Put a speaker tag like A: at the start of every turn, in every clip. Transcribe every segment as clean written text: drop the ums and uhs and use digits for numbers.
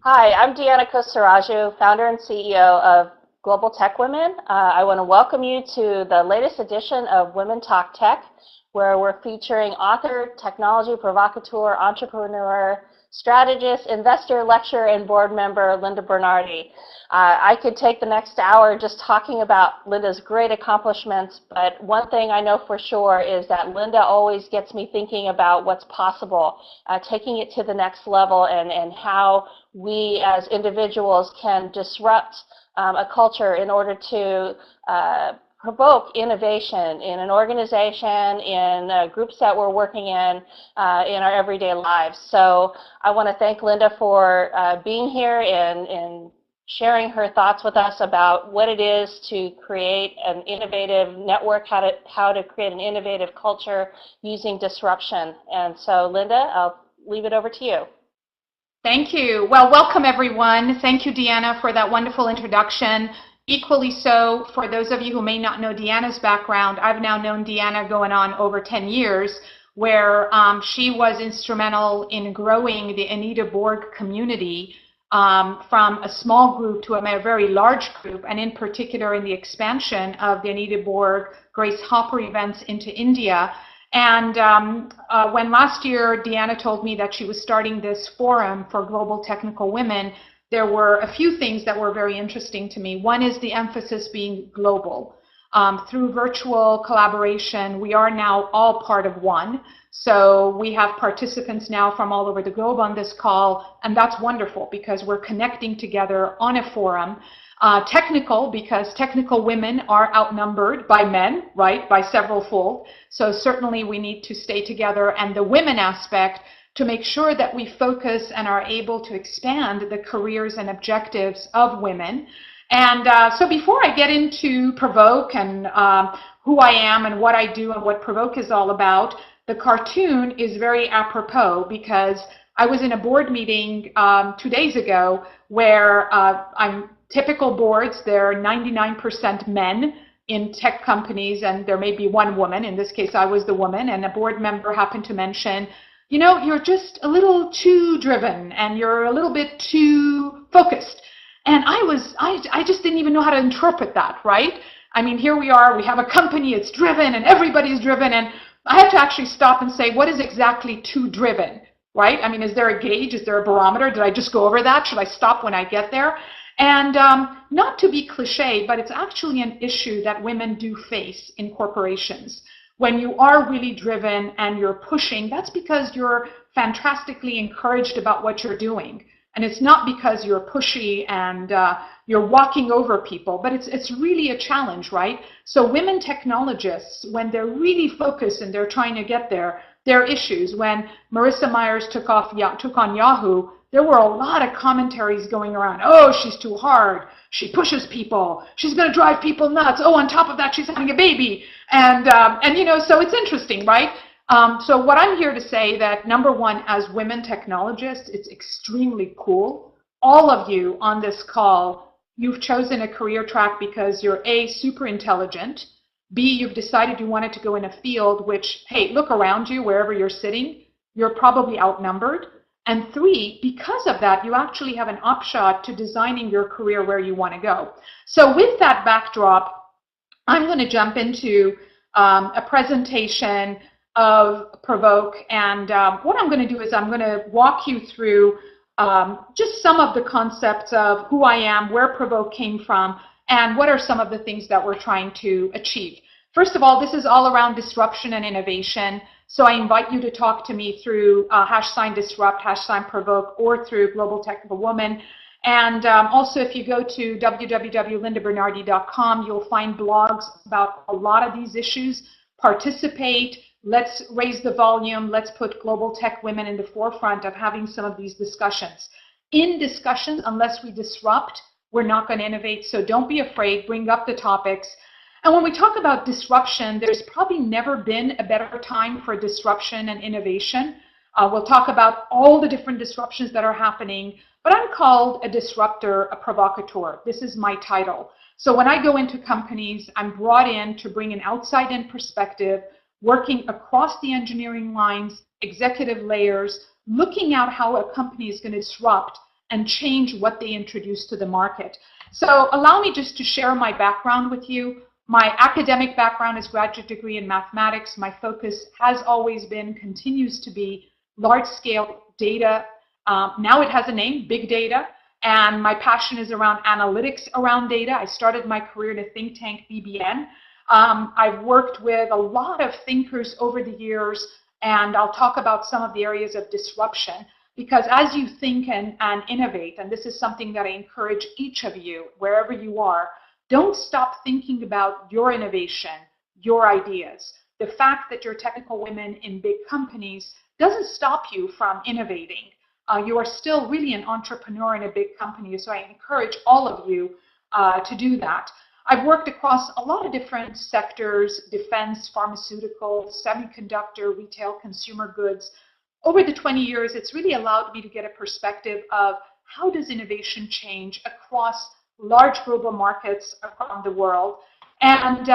A: Hi, I'm Deanna Kosaraju, founder and CEO of Global Tech Women. I want to welcome you to the latest edition of Women Talk Tech, where we're featuring author, technology provocateur, entrepreneur, strategist, investor, lecturer, and board member Linda Bernardi. I could take the next hour just talking about Linda's great accomplishments, but one thing I know for sure is that Linda always gets me thinking about what's possible, taking it to the next level and how we as individuals can disrupt a culture in order to provoke innovation in an organization, in groups that we're working in our everyday lives. So I want to thank Linda for being here and sharing her thoughts with us about what it is to create an innovative network, how to create an innovative culture using disruption. And so, Linda, I'll leave it over to you.
B: Thank you. Well, welcome everyone. Thank you, Deanna, for that wonderful introduction. Equally so, for those of you who may not know Deanna's background, I've now known Deanna going on over 10 years, where she was instrumental in growing the Anita Borg community from a small group to a very large group, and in particular in the expansion of the Anita Borg Grace Hopper events into India. And when last year Deanna told me that she was starting this forum for global technical women, there were a few things that were very interesting to me. One is the emphasis being global. Through virtual collaboration, we are now all part of one. So we have participants now from all over the globe on this call, and that's wonderful because we're connecting together on a forum. Technical, because technical women are outnumbered by men, right, by several fold. So certainly we need to stay together, and the women aspect to make sure that we focus and are able to expand the careers and objectives of women. And so before I get into Provoke and who I am and what I do and what Provoke is all about, the cartoon is very apropos because I was in a board meeting 2 days ago where I'm typical boards, they're 99% men in tech companies, and there may be one woman. In this case, I was the woman, and a board member happened to mention, you know, you're just a little too driven and you're a little bit too focused. And I just didn't even know how to interpret that, right? I mean, here we are, we have a company, it's driven and everybody's driven, and I had to actually stop and say, what is exactly too driven, right? I mean, is there a gauge? Is there a barometer? Did I just go over that? Should I stop when I get there? And not to be cliche, but it's actually an issue that women do face in corporations. When you are really driven and you're pushing, that's because you're fantastically encouraged about what you're doing. And it's not because you're pushy and you're walking over people, but it's really a challenge, right? So women technologists, when they're really focused and they're trying to get there, there are issues. When Marissa Myers took on Yahoo, there were a lot of commentaries going around. Oh, she's too hard. She pushes people. She's going to drive people nuts. Oh, on top of that, she's having a baby. And you know, so it's interesting, right? So what I'm here to say that, number one, as women technologists, it's extremely cool. All of you on this call, you've chosen a career track because you're A, super intelligent. B, you've decided you wanted to go in a field which, hey, look around you, wherever you're sitting, you're probably outnumbered. And three, because of that, you actually have an upshot to designing your career where you want to go. So with that backdrop, I'm going to jump into a presentation of Provoke. And what I'm going to do is I'm going to walk you through just some of the concepts of who I am, where Provoke came from, and what are some of the things that we're trying to achieve. First of all, this is all around disruption and innovation. So I invite you to talk to me through #disrupt, #provoke, or through Global Technical Woman. And also, if you go to www.lindabernardi.com, you'll find blogs about a lot of these issues. Participate. Let's raise the volume. Let's put global tech women in the forefront of having some of these discussions. In discussions, unless we disrupt, we're not going to innovate. So don't be afraid. Bring up the topics. And when we talk about disruption, there's probably never been a better time for disruption and innovation. We'll talk about all the different disruptions that are happening, but I'm called a disruptor, a provocateur. This is my title. So when I go into companies, I'm brought in to bring an outside-in perspective, working across the engineering lines, executive layers, looking at how a company is going to disrupt and change what they introduce to the market. So allow me just to share my background with you. My academic background is graduate degree in mathematics. My focus has always been, continues to be, large-scale data. Now it has a name, big data. And my passion is around analytics around data. I started my career in a think tank, BBN. I've worked with a lot of thinkers over the years, and I'll talk about some of the areas of disruption. Because as you think and innovate, and this is something that I encourage each of you, wherever you are, don't stop thinking about your innovation, your ideas. The fact that you're technical women in big companies doesn't stop you from innovating. You are still really an entrepreneur in a big company, so I encourage all of you to do that. I've worked across a lot of different sectors: defense, pharmaceutical, semiconductor, retail, consumer goods. Over the 20 years, it's really allowed me to get a perspective of how does innovation change across large global markets around the world. And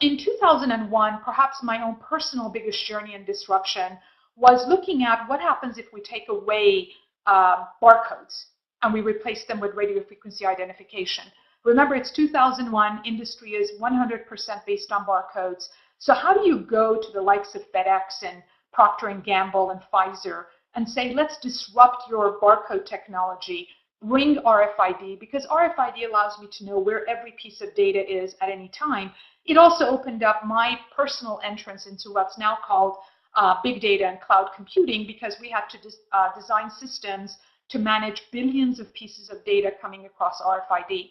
B: in 2001, perhaps my own personal biggest journey in disruption was looking at what happens if we take away barcodes and we replace them with radio frequency identification. Remember, it's 2001, industry is 100% based on barcodes. So how do you go to the likes of FedEx and Procter & Gamble and Pfizer and say, let's disrupt your barcode technology, bring RFID, because RFID allows me to know where every piece of data is at any time. It also opened up my personal entrance into what's now called big data and cloud computing, because we had to design systems to manage billions of pieces of data coming across RFID.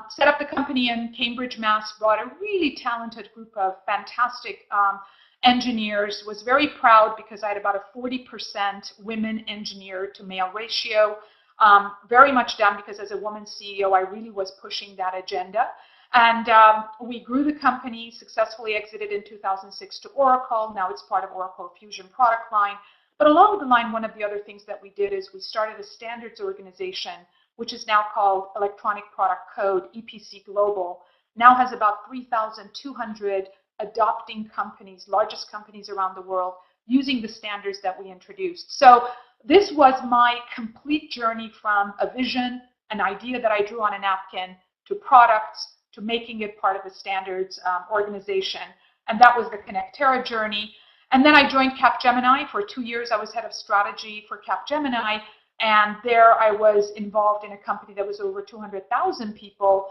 B: Set up the company in Cambridge, Mass, brought a really talented group of fantastic engineers, was very proud because I had about a 40% women engineer to male ratio. Very much done because as a woman CEO, I really was pushing that agenda. And we grew the company, successfully exited in 2006 to Oracle. Now it's part of Oracle Fusion product line. But along the line, one of the other things that we did is we started a standards organization, which is now called Electronic Product Code, EPC Global. Now has about 3,200 adopting companies, largest companies around the world, using the standards that we introduced. So this was my complete journey from a vision, an idea that I drew on a napkin, to products, to making it part of the standards organization. And that was the Connectera journey. And then I joined Capgemini. For 2 years, I was head of strategy for Capgemini. And there I was involved in a company that was over 200,000 people,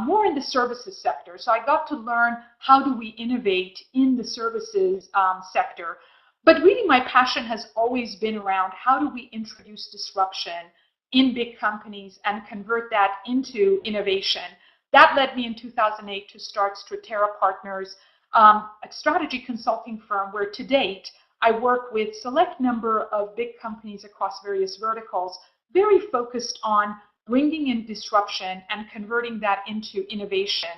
B: more in the services sector. So I got to learn how do we innovate in the services sector. But really my passion has always been around how do we introduce disruption in big companies and convert that into innovation. That led me in 2008 to start Stratera Partners, a strategy consulting firm where to date I work with select number of big companies across various verticals, very focused on bringing in disruption and converting that into innovation.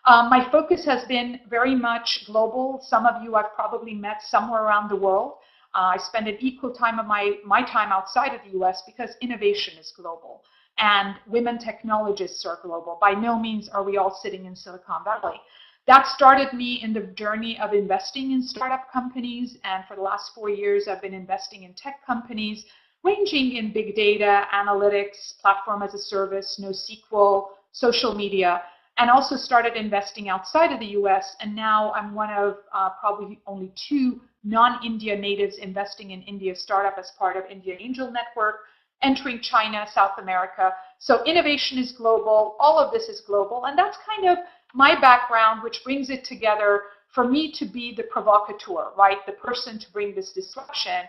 B: My focus has been very much global. Some of you I've probably met somewhere around the world. I spend an equal time of my time outside of the US because innovation is global and women technologists are global. By no means are we all sitting in Silicon Valley. That started me in the journey of investing in startup companies, and for the last 4 years I've been investing in tech companies ranging in big data, analytics, platform as a service, NoSQL, social media, and also started investing outside of the US, and now I'm one of probably only 2 non-India natives investing in India startup as part of India Angel Network, entering China, South America. So innovation is global, all of this is global, and that's kind of my background, which brings it together for me to be the provocateur, right? The person to bring this disruption.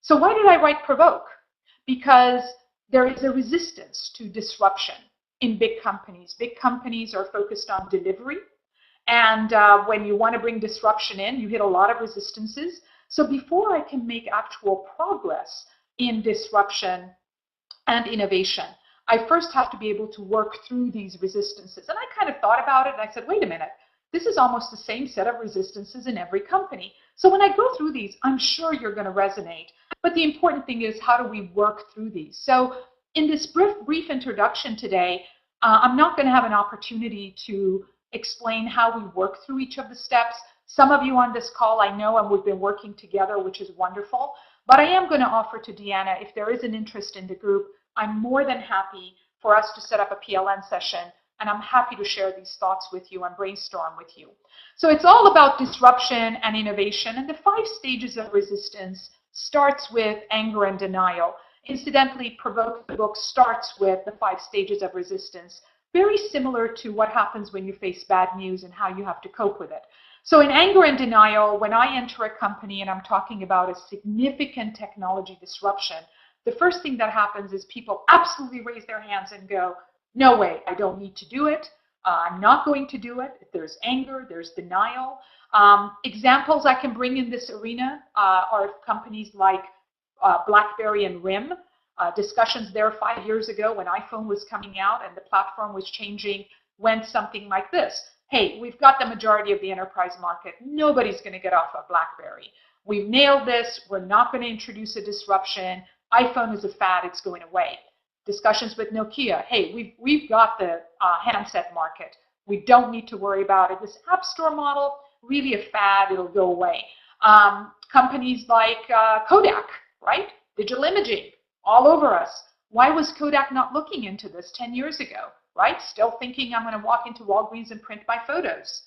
B: So why did I write Provoke? Because there is a resistance to disruption in big companies. Big companies are focused on delivery. And when you want to bring disruption in, you hit a lot of resistances. So before I can make actual progress in disruption and innovation, I first have to be able to work through these resistances. And I kind of thought about it and I said, wait a minute, this is almost the same set of resistances in every company. So when I go through these, I'm sure you're going to resonate. But the important thing is, how do we work through these? So in this brief introduction today, I'm not going to have an opportunity to explain how we work through each of the steps. Some of you on this call I know, and we've been working together, which is wonderful. But I am going to offer to Deanna, if there is an interest in the group, I'm more than happy for us to set up a PLN session, and I'm happy to share these thoughts with you and brainstorm with you. So it's all about disruption and innovation, and the 5 stages of resistance starts with anger and denial. Incidentally, Provoke, the book, starts with the 5 stages of resistance, very similar to what happens when you face bad news and how you have to cope with it. So in anger and denial, when I enter a company and I'm talking about a significant technology disruption, the first thing that happens is people absolutely raise their hands and go, no way, I don't need to do it. I'm not going to do it. If there's anger, there's denial. Examples I can bring in this arena are companies like BlackBerry and RIM. Discussions there 5 years ago when iPhone was coming out and the platform was changing went something like this. Hey, we've got the majority of the enterprise market. Nobody's going to get off of BlackBerry. We've nailed this. We're not going to introduce a disruption. iPhone is a fad. It's going away. Discussions with Nokia. Hey, we've got the handset market. We don't need to worry about it. This App Store model, really a fad. It'll go away. Companies like Kodak, right? Digital imaging, all over us. Why was Kodak not looking into this 10 years ago, right? Still thinking I'm going to walk into Walgreens and print my photos.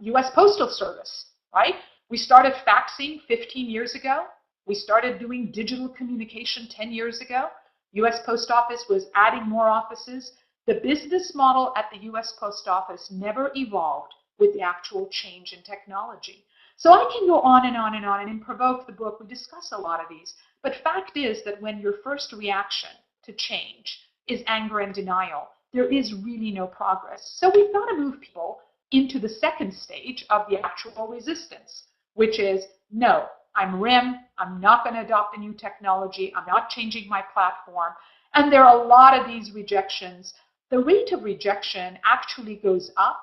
B: U.S. Postal Service, right? We started faxing 15 years ago. We started doing digital communication 10 years ago. U.S. Post Office was adding more offices. The business model at the U.S. Post Office never evolved with the actual change in technology. So I can go on and on and on, and in Provoke, the book, we discuss a lot of these. But fact is that when your first reaction to change is anger and denial, there is really no progress. So we've got to move people into the second stage of the actual resistance, which is, no, I'm RIM, I'm not going to adopt a new technology, I'm not changing my platform. And there are a lot of these rejections. The rate of rejection actually goes up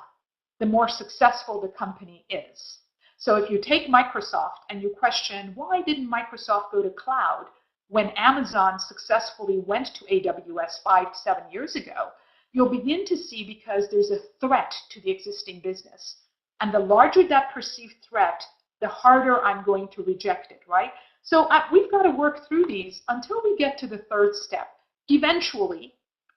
B: the more successful the company is. So if you take Microsoft and you question, why didn't Microsoft go to cloud when Amazon successfully went to AWS 5 to 7 years ago, you'll begin to see because there's a threat to the existing business. And the larger that perceived threat, the harder I'm going to reject it, right? So we've got to work through these until we get to the third step. Eventually,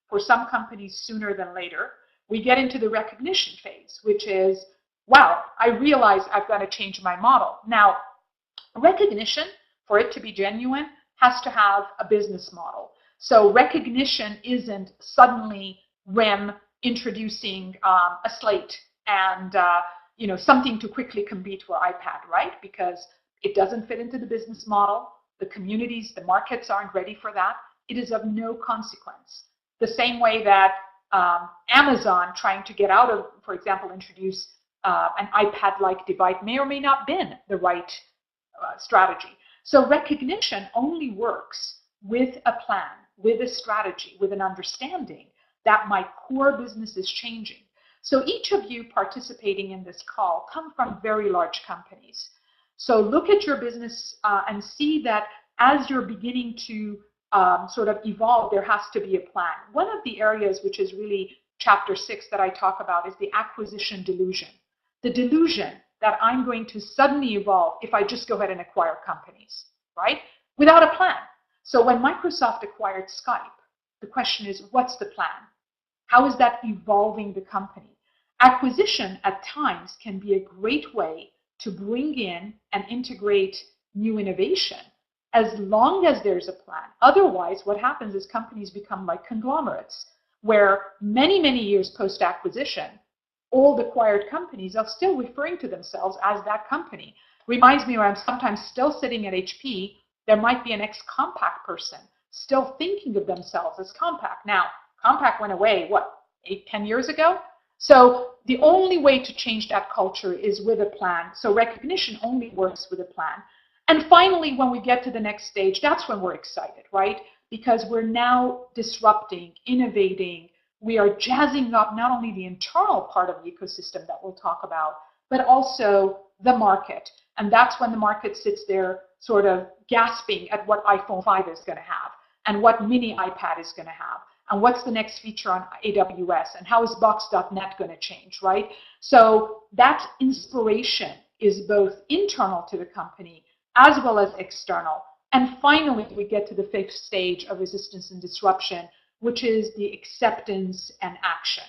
B: for some companies sooner than later, we get into the recognition phase, which is, wow, I realize I've got to change my model. Now, recognition, for it to be genuine, has to have a business model. So recognition isn't suddenly RIM introducing a slate and something to quickly compete with iPad, right? Because it doesn't fit into the business model. The communities, the markets aren't ready for that. It is of no consequence. The same way that Amazon trying to get out of, for example, introduce an iPad-like device may or may not have been the right strategy. So recognition only works with a plan, with a strategy, with an understanding that my core business is changing. So each of you participating in this call come from very large companies. So look at your business and see that as you're beginning to sort of evolve, there has to be a plan. One of the areas which is really chapter 6 that I talk about is the acquisition delusion. The delusion that I'm going to suddenly evolve if I just go ahead and acquire companies, right? Without a plan. So when Microsoft acquired Skype, the question is, what's the plan? How is that evolving the company? Acquisition at times can be a great way to bring in and integrate new innovation as long as there's a plan. Otherwise, what happens is companies become like conglomerates, where many, many years post-acquisition, old acquired companies are still referring to themselves as that company. Reminds me when I'm sometimes still sitting at HP, there might be an ex-Compaq person still thinking of themselves as Compaq. Now, Compaq went away, what, 8, 10 years ago? So the only way to change that culture is with a plan. So recognition only works with a plan. And finally, when we get to the next stage, that's when we're excited, right? Because we're now disrupting, innovating. We are jazzing up not only the internal part of the ecosystem that we'll talk about, but also the market. And that's when the market sits there sort of gasping at what iPhone 5 is going to have and what mini iPad is going to have and what's the next feature on AWS and how is Box.net going to change, right? So that inspiration is both internal to the company as well as external. And finally, we get to the fifth stage of resistance and disruption, which is the acceptance and action.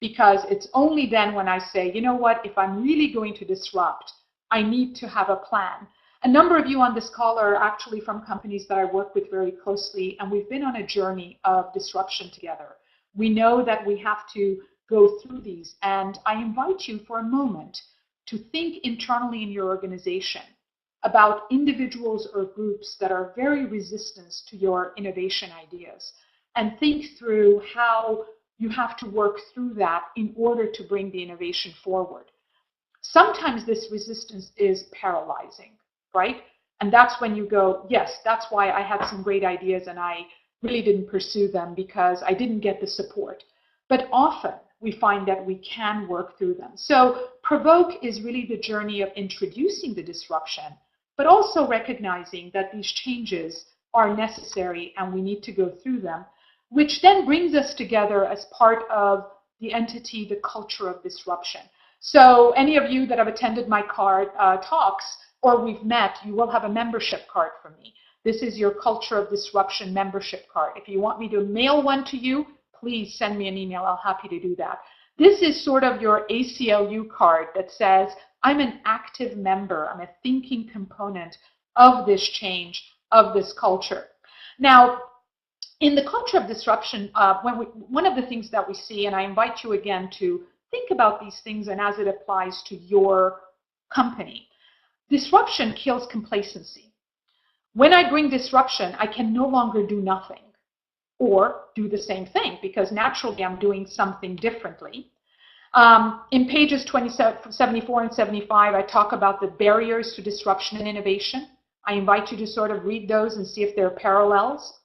B: Because it's only then when I say, you know what, if I'm really going to disrupt, I need to have a plan. A number of you on this call are actually from companies that I work with very closely, and we've been on a journey of disruption together. We know that we have to go through these, and I invite you for a moment to think internally in your organization about individuals or groups that are very resistant to your innovation ideas, and think through how you have to work through that in order to bring the innovation forward. Sometimes this resistance is paralyzing, right? And that's when you go, yes, that's why I had some great ideas and I really didn't pursue them because I didn't get the support. But often we find that we can work through them. So Provoke is really the journey of introducing the disruption, but also recognizing that these changes are necessary and we need to go through them, which then brings us together as part of the entity, the culture of disruption. So any of you that have attended my talks or we've met, you will have a membership card from me. This is your culture of disruption membership card. If you want me to mail one to you, please send me an email. I'm happy to do that. This is sort of your ACLU card that says, I'm an active member. I'm a thinking component of this change, of this culture. Now, in the culture of disruption, one of the things that we see, and I invite you again to think about these things and as it applies to your company, disruption kills complacency. When I bring disruption, I can no longer do nothing or do the same thing because naturally I'm doing something differently. In pages 74 and 75, I talk about the barriers to disruption and innovation. I invite you to sort of read those and see if there are parallels.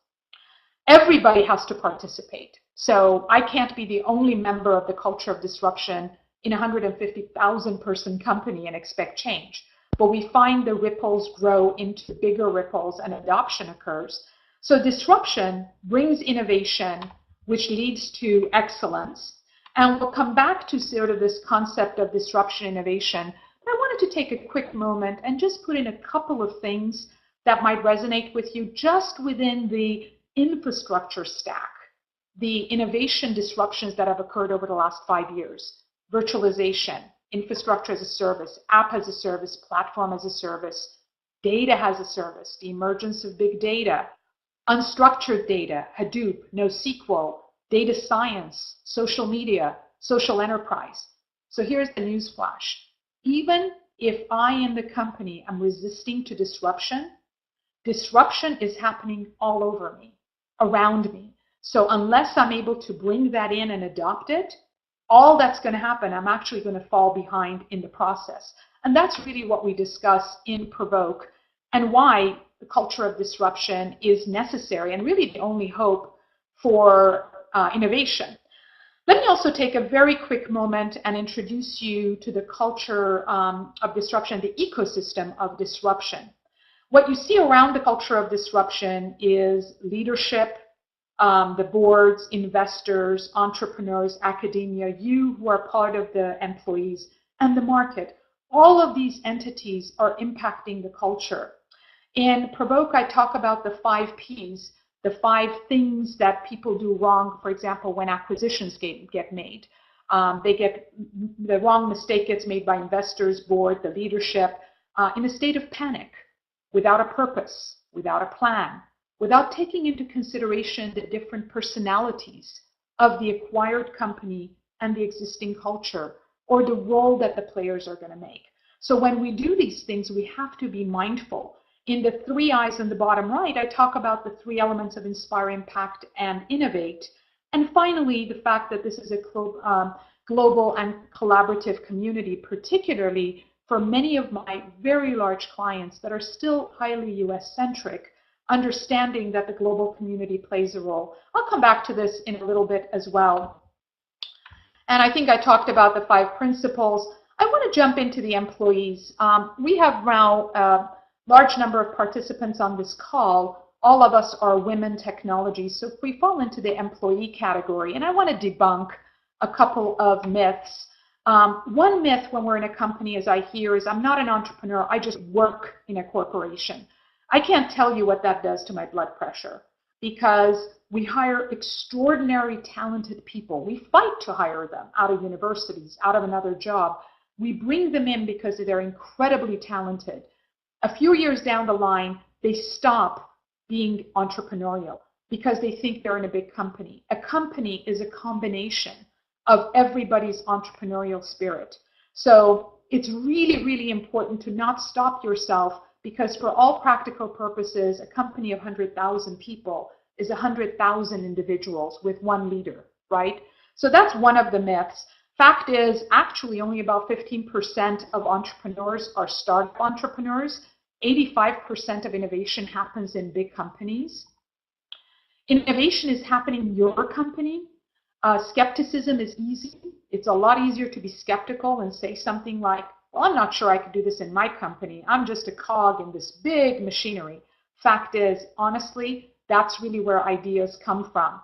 B: Everybody has to participate. So I can't be the only member of the culture of disruption in a 150,000 person company and expect change. But we find the ripples grow into bigger ripples and adoption occurs. So disruption brings innovation, which leads to excellence. And we'll come back to sort of this concept of disruption innovation. But I wanted to take a quick moment and just put in a couple of things that might resonate with you just within the infrastructure stack, the innovation disruptions that have occurred over the last 5 years. Virtualization, infrastructure as a service, app as a service, platform as a service, data as a service, the emergence of big data, unstructured data, Hadoop, NoSQL, data science, social media, social enterprise. So here's the news flash. Even if I in the company am resisting to disruption, disruption is happening all over me, around me. So unless I'm able to bring that in and adopt it, all that's going to happen, I'm actually going to fall behind in the process. And that's really what we discuss in Provoke and why the culture of disruption is necessary and really the only hope for innovation. Let me also take a very quick moment and introduce you to the culture of disruption, the ecosystem of disruption. What you see around the culture of disruption is leadership, the boards, investors, entrepreneurs, academia, you who are part of the employees, and the market. All of these entities are impacting the culture. In Provoke, I talk about the 5 Ps, the 5 things that people do wrong, for example, when acquisitions get made. The wrong mistake gets made by investors, board, the leadership, in a state of panic, without a purpose, without a plan, without taking into consideration the different personalities of the acquired company and the existing culture, or the role that the players are going to make. So when we do these things, we have to be mindful. In the 3 I's in the bottom right, I talk about the 3 elements of inspire, impact, and innovate. And finally, the fact that this is a global and collaborative community, particularly for many of my very large clients that are still highly US-centric, understanding that the global community plays a role. I'll come back to this in a little bit as well. And I think I talked about the 5 principles. I want to jump into the employees. We have now a large number of participants on this call. All of us are women technologies, so we fall into the employee category. And I want to debunk a couple of myths. One myth when we're in a company, as I hear, is I'm not an entrepreneur, I just work in a corporation. I can't tell you what that does to my blood pressure, because we hire extraordinary talented people. We fight to hire them out of universities, out of another job. We bring them in because they're incredibly talented. A few years down the line, they stop being entrepreneurial because they think they're in a big company. A company is a combination of everybody's entrepreneurial spirit. So it's really, really important to not stop yourself, because for all practical purposes, a company of 100,000 people is 100,000 individuals with one leader, right? So that's one of the myths. Fact is, actually, only about 15% of entrepreneurs are startup entrepreneurs. 85% of innovation happens in big companies. Innovation is happening in your company. Skepticism is easy. It's a lot easier to be skeptical and say something like, well, I'm not sure I could do this in my company. I'm just a cog in this big machinery. Fact is, honestly, that's really where ideas come from.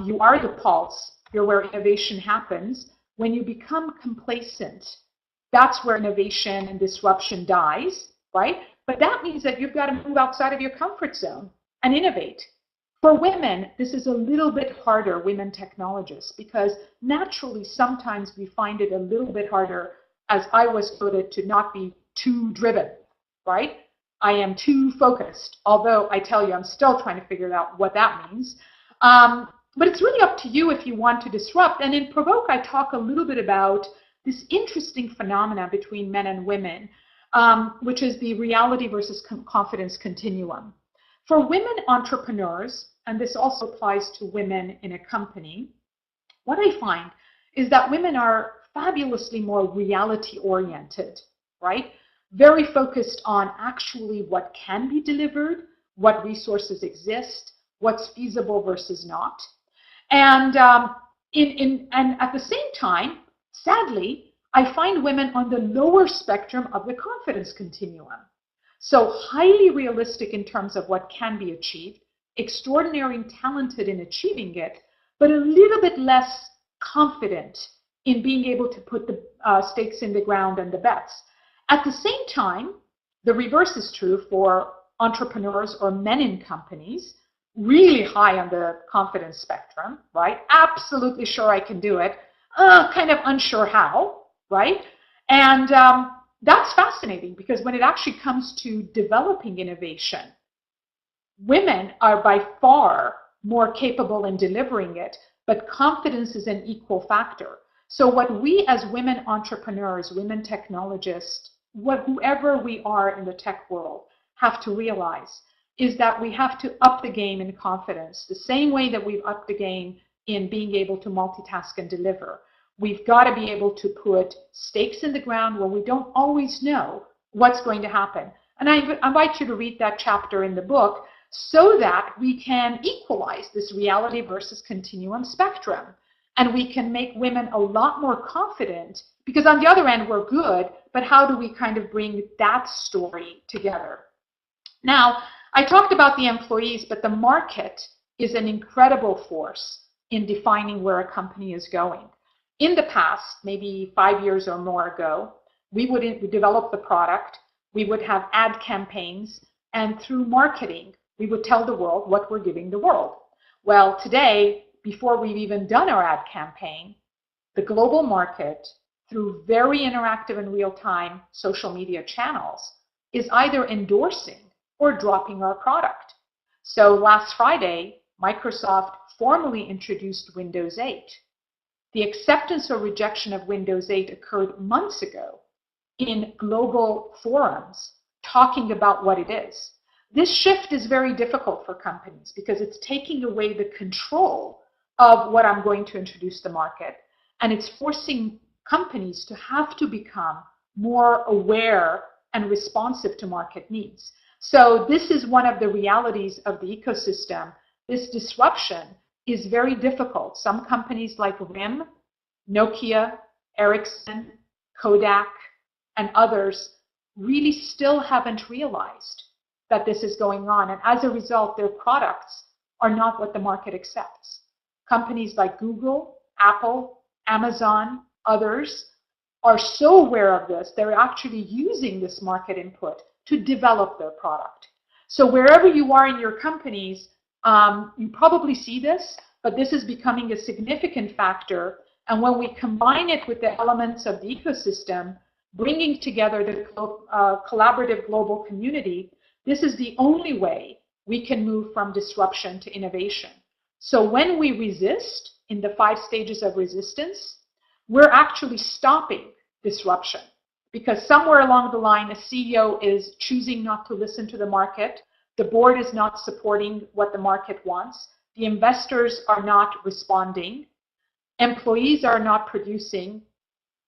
B: You are the pulse. You're where innovation happens. When you become complacent, that's where innovation and disruption dies, right? But that means that you've got to move outside of your comfort zone and innovate. For women, this is a little bit harder, women technologists, because naturally sometimes we find it a little bit harder, as I was quoted, to not be too driven, right? I am too focused, although I tell you, I'm still trying to figure out what that means. But it's really up to you if you want to disrupt. And in Provoke, I talk a little bit about this interesting phenomena between men and women, which is the reality versus confidence continuum. For women entrepreneurs, and this also applies to women in a company, what I find is that women are fabulously more reality-oriented, right? Very focused on actually what can be delivered, what resources exist, what's feasible versus not. And, and at the same time, sadly, I find women on the lower spectrum of the confidence continuum. So highly realistic in terms of what can be achieved, extraordinary and talented in achieving it, but a little bit less confident in being able to put the stakes in the ground and the bets. At the same time, the reverse is true for entrepreneurs or men in companies, really high on the confidence spectrum, right? Absolutely sure I can do it, kind of unsure how, right? And that's fascinating, because when it actually comes to developing innovation, women are by far more capable in delivering it, but confidence is an equal factor. So what we as women entrepreneurs, women technologists, whoever we are in the tech world, have to realize is that we have to up the game in confidence, the same way that we've upped the game in being able to multitask and deliver. We've got to be able to put stakes in the ground where we don't always know what's going to happen. And I invite you to read that chapter in the book so that we can equalize this reality versus continuum spectrum. And we can make women a lot more confident, because on the other end, we're good, but how do we kind of bring that story together? Now, I talked about the employees, but the market is an incredible force in defining where a company is going. In the past, maybe 5 years or more ago, we would develop the product, we would have ad campaigns, and through marketing, we would tell the world what we're giving the world. Well, today, before we've even done our ad campaign, the global market, through very interactive and real-time social media channels, is either endorsing or dropping our product. So last Friday, Microsoft formally introduced Windows 8. The acceptance or rejection of Windows 8 occurred months ago in global forums talking about what it is. This shift is very difficult for companies because it's taking away the control of what I'm going to introduce to the market, and it's forcing companies to have to become more aware and responsive to market needs. So this is one of the realities of the ecosystem. This disruption is very difficult. Some companies like RIM, Nokia, Ericsson, Kodak, and others really still haven't realized that this is going on. And as a result, their products are not what the market accepts. Companies like Google, Apple, Amazon, others are so aware of this, they're actually using this market input to develop their product. So wherever you are in your companies, you probably see this, but this is becoming a significant factor. And when we combine it with the elements of the ecosystem, bringing together the collaborative global community, this is the only way we can move from disruption to innovation. So when we resist in the 5 stages of resistance, we're actually stopping disruption, because somewhere along the line, a CEO is choosing not to listen to the market, the board is not supporting what the market wants, the investors are not responding, employees are not producing,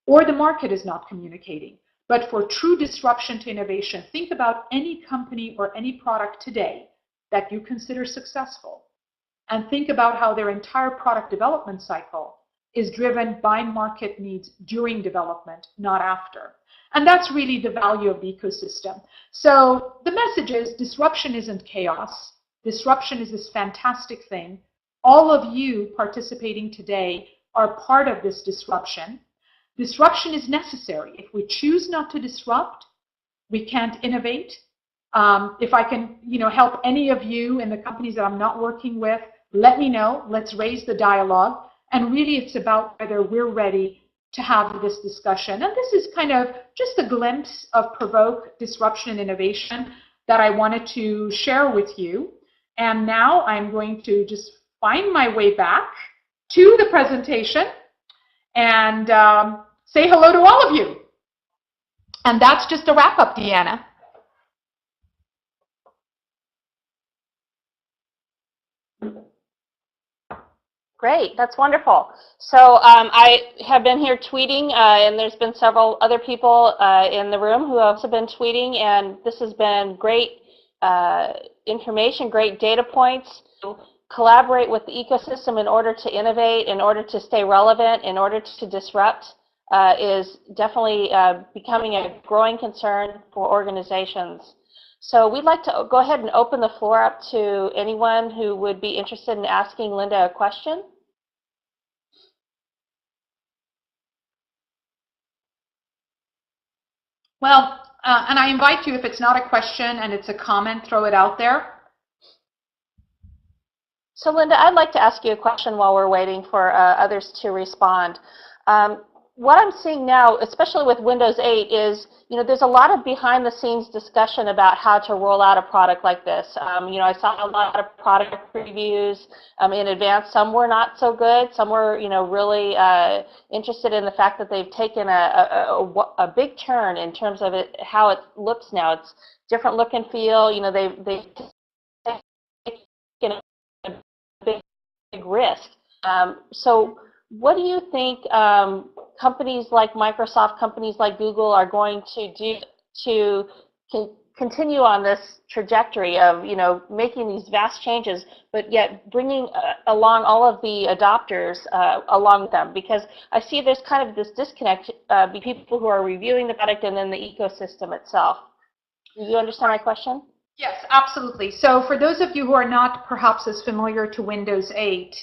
B: or the market is not communicating. But for true disruption to innovation, think about any company or any product today that you consider successful, and think about how their entire product development cycle is driven by market needs during development, not after. And that's really the value of the ecosystem. So the message is disruption isn't chaos. Disruption is this fantastic thing. All of you participating today are part of this disruption. Disruption is necessary. If we choose not to disrupt, we can't innovate. If I can, help any of you in the companies that I'm not working with, let me know. Let's raise the dialogue. And really, it's about whether we're ready to have this discussion. And this is kind of just a glimpse of Provoke, disruption, and innovation that I wanted to share with you. And now I'm going to just find my way back to the presentation and say hello to all of you. And that's just a wrap up, Deanna.
A: Great, that's wonderful. So I have been here tweeting, and there's been several other people in the room who have also been tweeting, and this has been great information, great data points. Collaborate with the ecosystem in order to innovate, in order to stay relevant, in order to disrupt is definitely becoming a growing concern for organizations. So we'd like to go ahead and open the floor up to anyone who would be interested in asking Linda a question.
B: Well, and I invite you, if it's not a question and it's a comment, throw it out there.
A: So Linda, I'd like to ask you a question while we're waiting for others to respond. What I'm seeing now, especially with Windows 8, is there's a lot of behind-the-scenes discussion about how to roll out a product like this. I saw a lot of product previews in advance. Some were not so good. Some were, really interested in the fact that they've taken a big turn in terms of how it looks now. It's different look and feel. They've taken a big risk. So what do you think companies like Microsoft, companies like Google are going to do to continue on this trajectory of, making these vast changes, but yet bringing along all of the adopters along with them? Because I see there's kind of this disconnect between people who are reviewing the product and then the ecosystem itself. Do you understand my question?
B: Yes, absolutely. So for those of you who are not perhaps as familiar to Windows 8,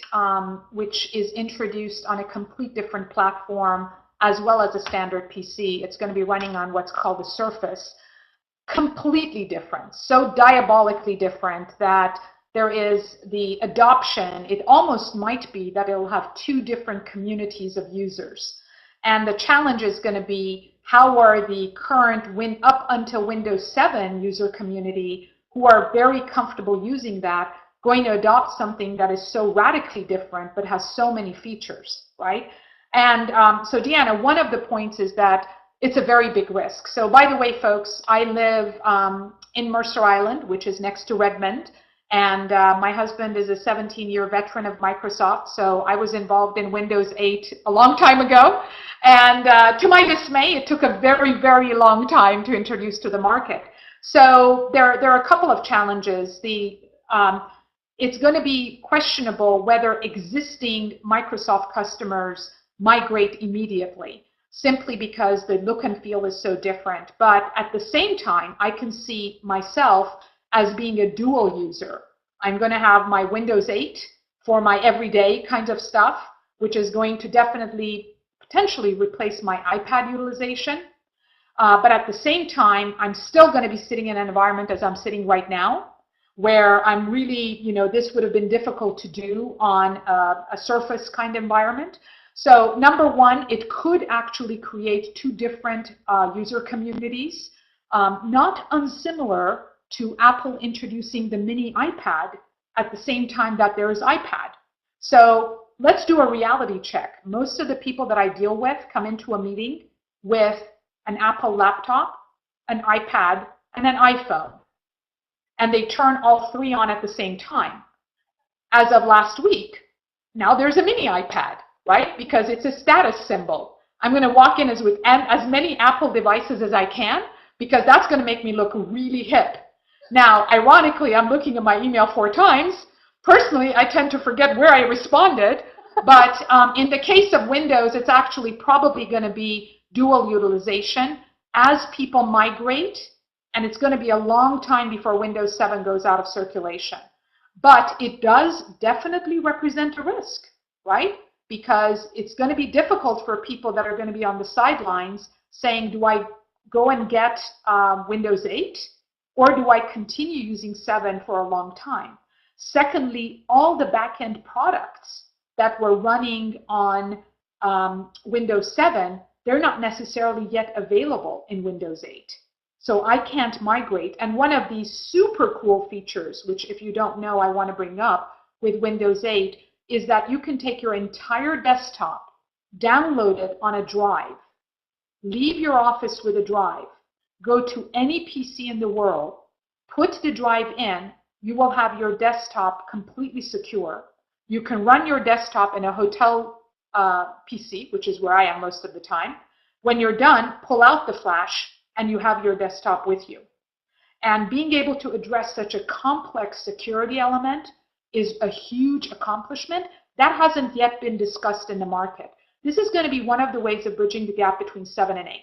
B: which is introduced on a complete different platform as well as a standard PC, it's going to be running on what's called the Surface. Completely different, so diabolically different that there is the adoption. It almost might be that it'll have 2 different communities of users. And the challenge is going to be, how are the current up until Windows 7 user community, who are very comfortable using that, going to adopt something that is so radically different but has so many features, right? And so Deanna, one of the points is that it's a very big risk. So by the way, folks, I live in Mercer Island, which is next to Redmond. And my husband is a 17-year veteran of Microsoft, so I was involved in Windows 8 a long time ago. And to my dismay, it took a very, very long time to introduce to the market. So there are a couple of challenges. It's going to be questionable whether existing Microsoft customers migrate immediately, simply because the look and feel is so different. But at the same time, I can see myself as being a dual user. I'm going to have my Windows 8 for my everyday kind of stuff, which is going to definitely, potentially replace my iPad utilization. But at the same time, I'm still going to be sitting in an environment as I'm sitting right now, where I'm really, this would have been difficult to do on a surface kind of environment. So number one, it could actually create two different user communities, not unsimilar to Apple introducing the mini iPad at the same time that there is iPad. So let's do a reality check. Most of the people that I deal with come into a meeting with an Apple laptop, an iPad, and an iPhone. And they turn all three on at the same time. As of last week, now there's a mini iPad, right? Because it's a status symbol. I'm going to walk in with as many Apple devices as I can, because that's going to make me look really hip. Now, ironically, I'm looking at my email 4 times. Personally, I tend to forget where I responded. But in the case of Windows, it's actually probably going to be dual utilization as people migrate. And it's going to be a long time before Windows 7 goes out of circulation. But it does definitely represent a risk, right? Because it's going to be difficult for people that are going to be on the sidelines saying, do I go and get Windows 8? Or do I continue using 7 for a long time? Secondly, all the back-end products that were running on Windows 7, they're not necessarily yet available in Windows 8. So I can't migrate. And one of these super cool features, which if you don't know, I want to bring up with Windows 8, is that you can take your entire desktop, download it on a drive, leave your office with a drive, go to any PC in the world, put the drive in, you will have your desktop completely secure. You can run your desktop in a hotel PC, which is where I am most of the time. When you're done, pull out the flash, and you have your desktop with you. And being able to address such a complex security element is a huge accomplishment. That hasn't yet been discussed in the market. This is going to be one of the ways of bridging the gap between 7 and 8.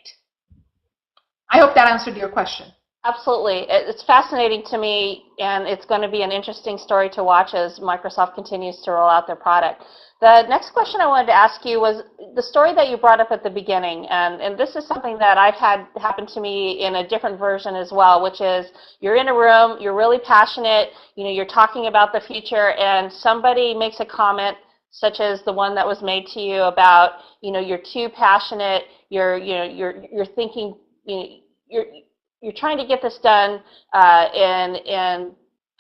B: I hope that answered your question.
A: Absolutely. It's fascinating to me, and it's going to be an interesting story to watch as Microsoft continues to roll out their product. The next question I wanted to ask you was the story that you brought up at the beginning, and this is something that I've had happen to me in a different version as well, which is you're in a room, you're really passionate, you're talking about the future, and somebody makes a comment such as the one that was made to you about, you're too passionate, you're thinking, you're trying to get this done, and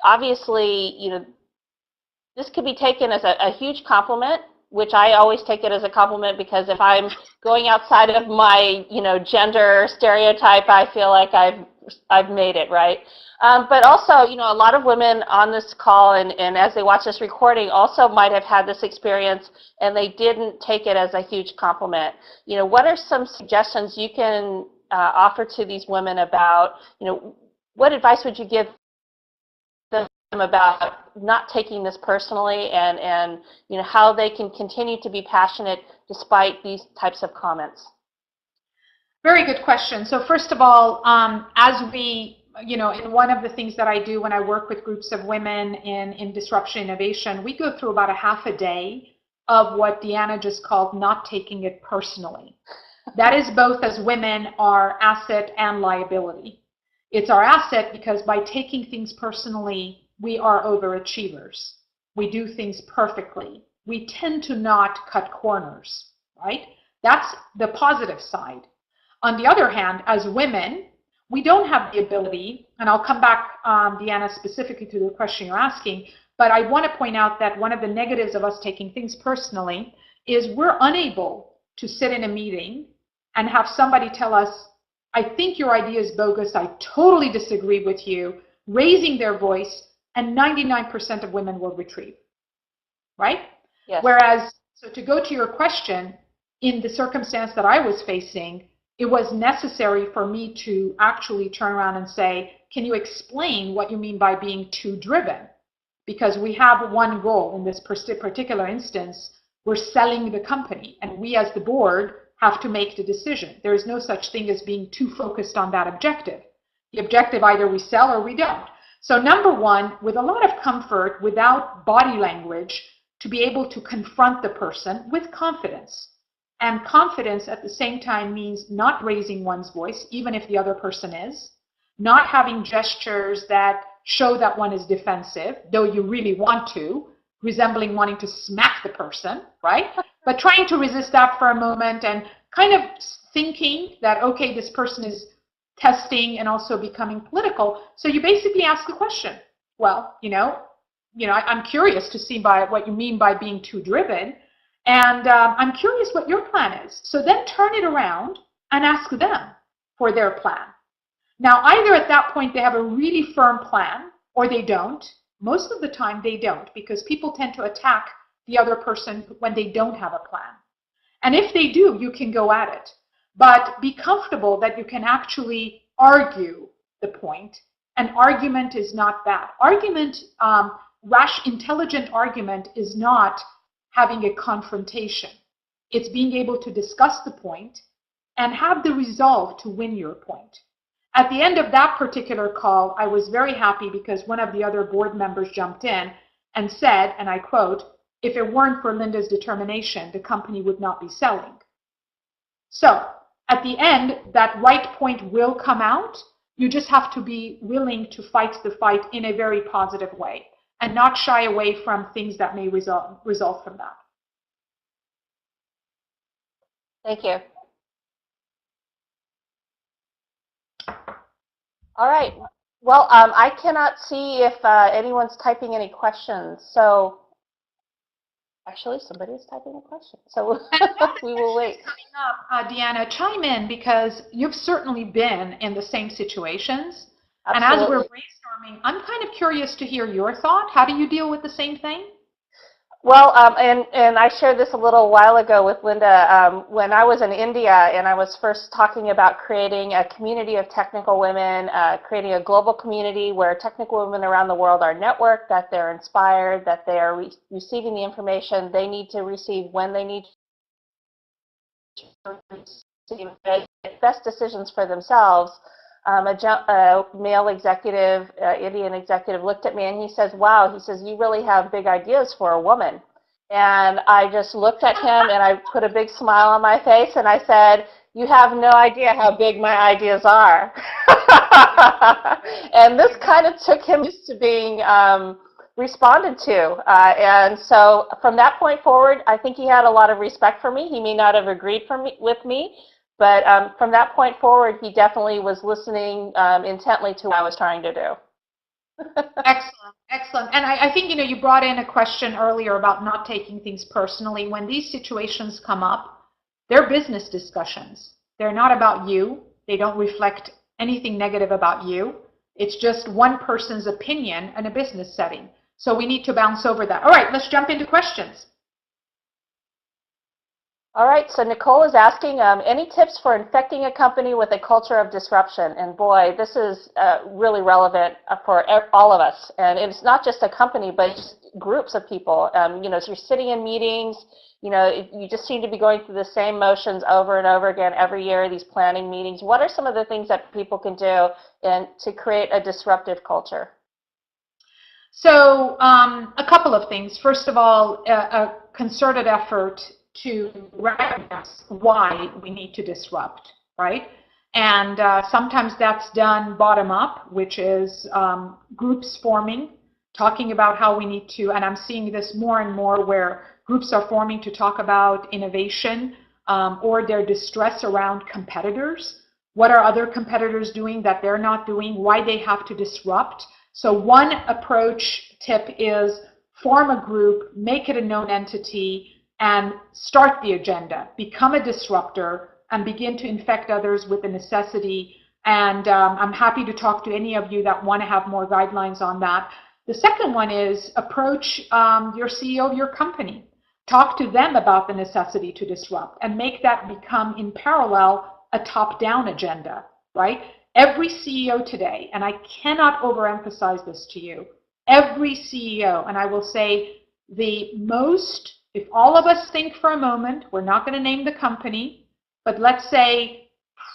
A: obviously, this could be taken as a huge compliment, which I always take it as a compliment, because if I'm going outside of my, gender stereotype, I feel like I've made it, right? But also, a lot of women on this call and as they watch this recording also might have had this experience and they didn't take it as a huge compliment. What are some suggestions you can offer to these women about, what advice would you give them about not taking this personally and how they can continue to be passionate despite these types of comments?
B: Very good question. So first of all, as we, in one of the things that I do when I work with groups of women in disruption innovation, we go through about a half a day of what Deanna just called not taking it personally. That is both as women our asset and liability. It's our asset because by taking things personally, we are overachievers. We do things perfectly. We tend to not cut corners, right? That's the positive side. On the other hand, as women, we don't have the ability, and I'll come back, Deanna, specifically to the question you're asking, but I want to point out that one of the negatives of us taking things personally is we're unable to sit in a meeting and have somebody tell us, I think your idea is bogus, I totally disagree with you, raising their voice, and 99% of women will retreat, right?
A: Yes.
B: Whereas, so to go to your question, in the circumstance that I was facing, it was necessary for me to actually turn around and say, can you explain what you mean by being too driven? Because we have one goal in this particular instance, we're selling the company, and we as the board have to make the decision. There is no such thing as being too focused on that objective. The objective, either we sell or we don't. So number one, with a lot of comfort, without body language, to be able to confront the person with confidence And confidence at the same time means not raising one's voice, even if the other person is, not having gestures that show that one is defensive, though you really want to, resembling wanting to smack the person, right? But trying to resist that for a moment and kind of thinking that, okay, this person is testing and also becoming political. So you basically ask the question, well, I'm curious to see by what you mean by being too driven. And I'm curious what your plan is. So then turn it around and ask them for their plan. Now, either at that point they have a really firm plan or they don't. Most of the time they don't, because people tend to attack the other person when they don't have a plan. And if they do, you can go at it. But be comfortable that you can actually argue the point. An argument is not bad. Argument, intelligent argument is not having a confrontation. It's being able to discuss the point and have the resolve to win your point. At the end of that particular call, I was very happy because one of the other board members jumped in and said, and I quote, "If it weren't for Linda's determination, the company would not be selling." So at the end, that right point will come out. You just have to be willing to fight the fight in a very positive way and not shy away from things that may result from that.
A: Thank you. All right. Well, I cannot see if anyone's typing any questions. So actually, somebody is typing a question. So we will wait.
B: Coming up, Deanna, chime in because you've certainly been in the same situations.
A: Absolutely.
B: And as we're brainstorming, I'm kind of curious to hear your thought. How do you deal with the same thing?
A: Well, and I shared this a little while ago with Linda. When I was in India and I was first talking about creating a community of technical women, creating a global community where technical women around the world are networked, that they're inspired, that they are receiving the information they need to receive when they need to receive best decisions for themselves. A male executive, Indian executive, looked at me and he says, "Wow," he says, "you really have big ideas for a woman." And I just looked at him and I put a big smile on my face and I said, "You have no idea how big my ideas are." And this kind of took him used to being responded to. And so from that point forward, I think he had a lot of respect for me. He may not have agreed with me. But from that point forward, he definitely was listening intently to what I was trying to do.
B: Excellent, excellent. And I think, you brought in a question earlier about not taking things personally. When these situations come up, they're business discussions. They're not about you. They don't reflect anything negative about you. It's just one person's opinion in a business setting. So we need to bounce over that. All right, let's jump into questions.
A: All right, so Nicole is asking, any tips for infecting a company with a culture of disruption? And boy, this is really relevant for all of us. And it's not just a company, but just groups of people. So you're sitting in meetings, you just seem to be going through the same motions over and over again every year, these planning meetings. What are some of the things that people can do to create a disruptive culture?
B: So a couple of things. First of all, a concerted effort to recognize why we need to disrupt, right? And sometimes that's done bottom up, which is groups forming, talking about how we need to, and I'm seeing this more and more where groups are forming to talk about innovation or their distress around competitors. What are other competitors doing that they're not doing? Why they have to disrupt? So one approach tip is form a group, make it a known entity, and start the agenda, become a disruptor, and begin to infect others with the necessity. And I'm happy to talk to any of you that want to have more guidelines on that. The second one is approach your CEO of your company. Talk to them about the necessity to disrupt and make that become in parallel a top-down agenda, right? Every CEO today, and I cannot overemphasize this to you, every CEO, and I will say the most, if all of us think for a moment, we're not going to name the company, but let's say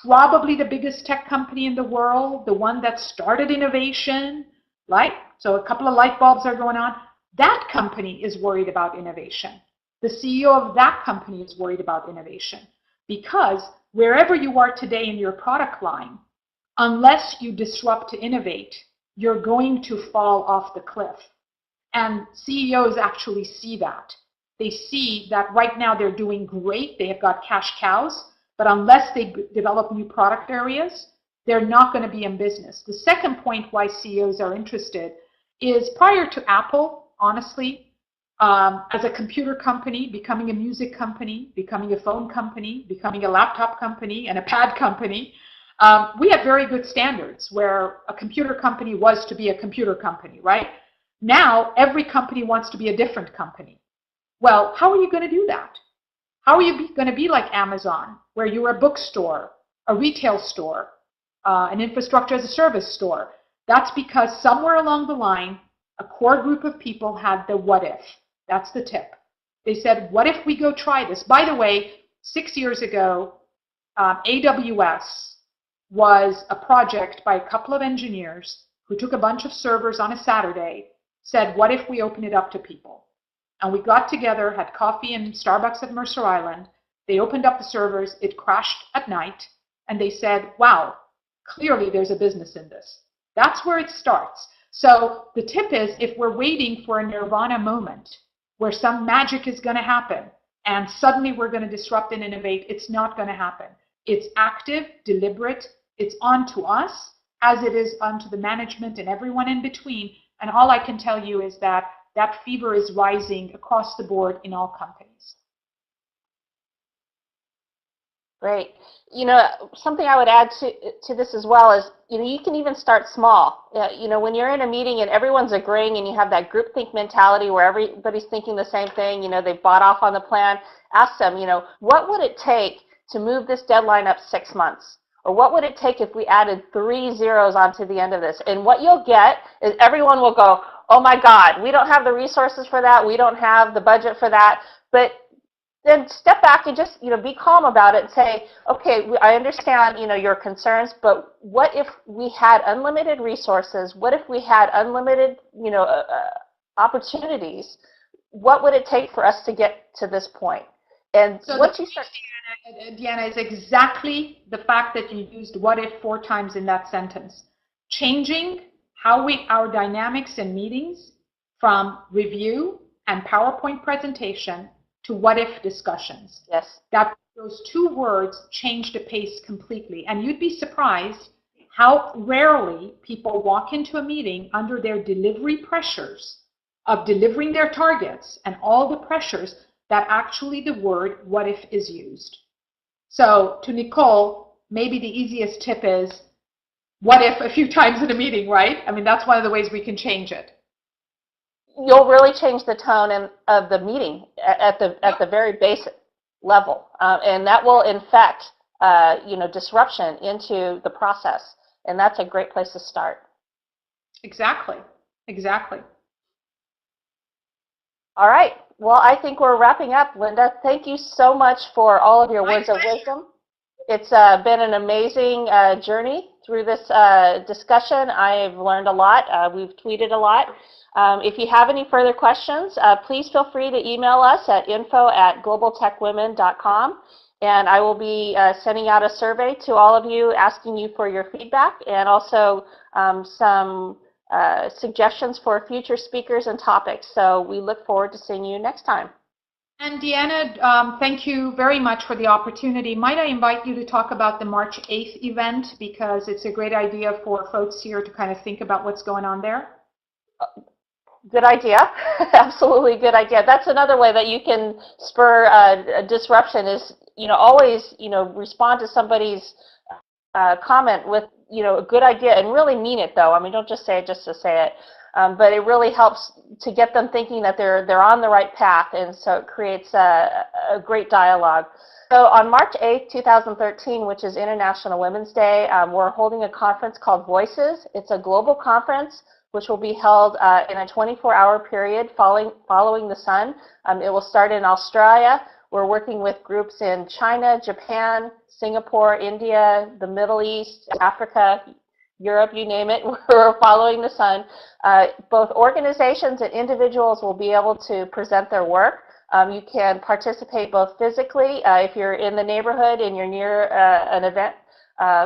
B: probably the biggest tech company in the world, the one that started innovation, right? So a couple of light bulbs are going on. That company is worried about innovation. the CEO of that company is worried about innovation. Because wherever you are today in your product line, unless you disrupt to innovate, you're going to fall off the cliff. And CEOs actually see that. They see that right now they're doing great, they have got cash cows, but unless they develop new product areas, they're not going to be in business. The second point why CEOs are interested is prior to Apple, honestly, as a computer company, becoming a music company, becoming a phone company, becoming a laptop company, and a pad company, we had very good standards where a computer company was to be a computer company, right? Now, every company wants to be a different company. Well, how are you going to do that? How are you going to be like Amazon, where you're a bookstore, a retail store, an infrastructure as a service store? That's because somewhere along the line, a core group of people had the what if. That's the tip. They said, what if we go try this? By the way, 6 years ago, AWS was a project by a couple of engineers who took a bunch of servers on a Saturday, said, what if we open it up to people? And we got together, had coffee in Starbucks at Mercer Island. They opened up the servers. It crashed at night. And they said, wow, clearly there's a business in this. That's where it starts. So the tip is, if we're waiting for a nirvana moment where some magic is going to happen and suddenly we're going to disrupt and innovate, it's not going to happen. It's active, deliberate. It's onto us as it is onto the management and everyone in between. And all I can tell you is that that fever is rising across the board in all companies.
A: Great. You know, something I would add to this as well is, you know, you can even start small. You know, when you're in a meeting and everyone's agreeing and you have that groupthink mentality where everybody's thinking the same thing, you know, they've bought off on the plan, ask them, you know, what would it take to move this deadline up 6 months? Or what would it take if we added 3 zeros onto the end of this? And what you'll get is everyone will go, oh my God, we don't have the resources for that. We don't have the budget for that. But then step back and just, you know, be calm about it and say, okay, I understand, you know, your concerns, but what if we had unlimited resources? What if we had unlimited, you know, opportunities? What would it take for us to get to this point? And
B: so
A: once you start...
B: Deanna, is exactly the fact that you used what if 4 times in that sentence. Changing how our dynamics in meetings from review and PowerPoint presentation to what if discussions.
A: Yes.
B: Those 2 words change the pace completely. And you'd be surprised how rarely people walk into a meeting under their delivery pressures of delivering their targets and all the pressures that actually the word what if is used. So to Nicole, maybe the easiest tip is what if a few times in a meeting, right? I mean, that's one of the ways we can change it.
A: You'll really change the tone of the meeting at the very basic level, and that will infect you know, disruption into the process, and that's a great place to start.
B: Exactly. Exactly.
A: All right. Well, I think we're wrapping up, Linda. Thank you so much for all of your words of wisdom. It's been an amazing journey through this discussion. I've learned a lot. We've tweeted a lot. If you have any further questions, please feel free to email us at info@globaltechwomen.com, and I will be sending out a survey to all of you asking you for your feedback and also some suggestions for future speakers and topics. So we look forward to seeing you next time.
B: And Deanna, thank you very much for the opportunity. Might I invite you to talk about the March 8th event, because it's a great idea for folks here to kind of think about what's going on there?
A: Good idea. Absolutely good idea. That's another way that you can spur a disruption is, you know, always, you know, respond to somebody's comment with, you know, a good idea and really mean it though. I mean, don't just say it just to say it. But it really helps to get them thinking that they're on the right path, and so it creates a great dialogue. So on March 8th, 2013, which is International Women's Day, we're holding a conference called Voices. It's a global conference which will be held in a 24-hour period following the sun. It will start in Australia. We're working with groups in China, Japan, Singapore, India, the Middle East, Africa, Europe, you name it. We're following the sun. Both organizations and individuals will be able to present their work. You can participate both physically if you're in the neighborhood and you're near an event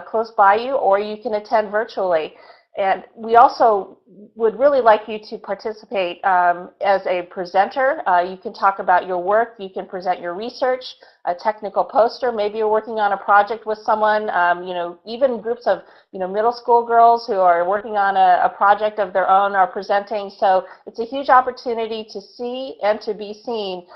A: close by you, or you can attend virtually. And we also would really like you to participate as a presenter. You can talk about your work, you can present your research, a technical poster. Maybe you're working on a project with someone, even groups of middle school girls who are working on a project of their own are presenting. So it's a huge opportunity to see and to be seen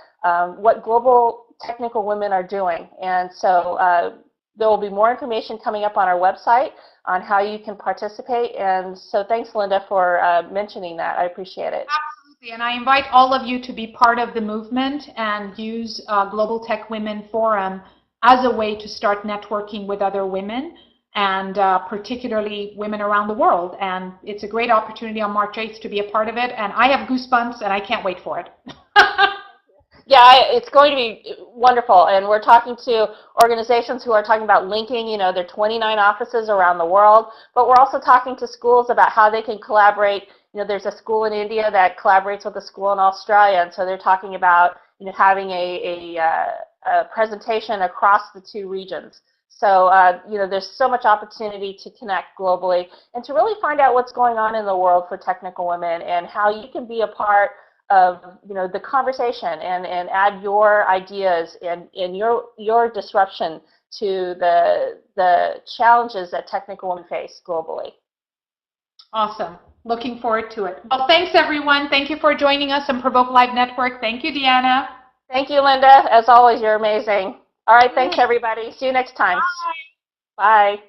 A: what global technical women are doing. And so there will be more information coming up on our website on how you can participate. And so thanks, Linda, for mentioning that. I appreciate it.
B: Absolutely. And I invite all of you to be part of the movement and use Global Tech Women Forum as a way to start networking with other women, and particularly women around the world. And it's a great opportunity on March 8th to be a part of it. And I have goosebumps, and I can't wait for it.
A: Yeah, it's going to be wonderful, and we're talking to organizations who are talking about linking, there are 29 offices around the world, but we're also talking to schools about how they can collaborate. There's a school in India that collaborates with a school in Australia, and so they're talking about having a presentation across the two regions. So, there's so much opportunity to connect globally and to really find out what's going on in the world for technical women and how you can be a part of the conversation and add your ideas and your disruption to the challenges that technical women face globally.
B: Awesome. Looking forward to it. Well, thanks everyone. Thank you for joining us on Provoke Live Network. Thank you, Deanna.
A: Thank you, Linda. As always, you're amazing. All right, thanks everybody. See you next time.
B: Bye.
A: Bye.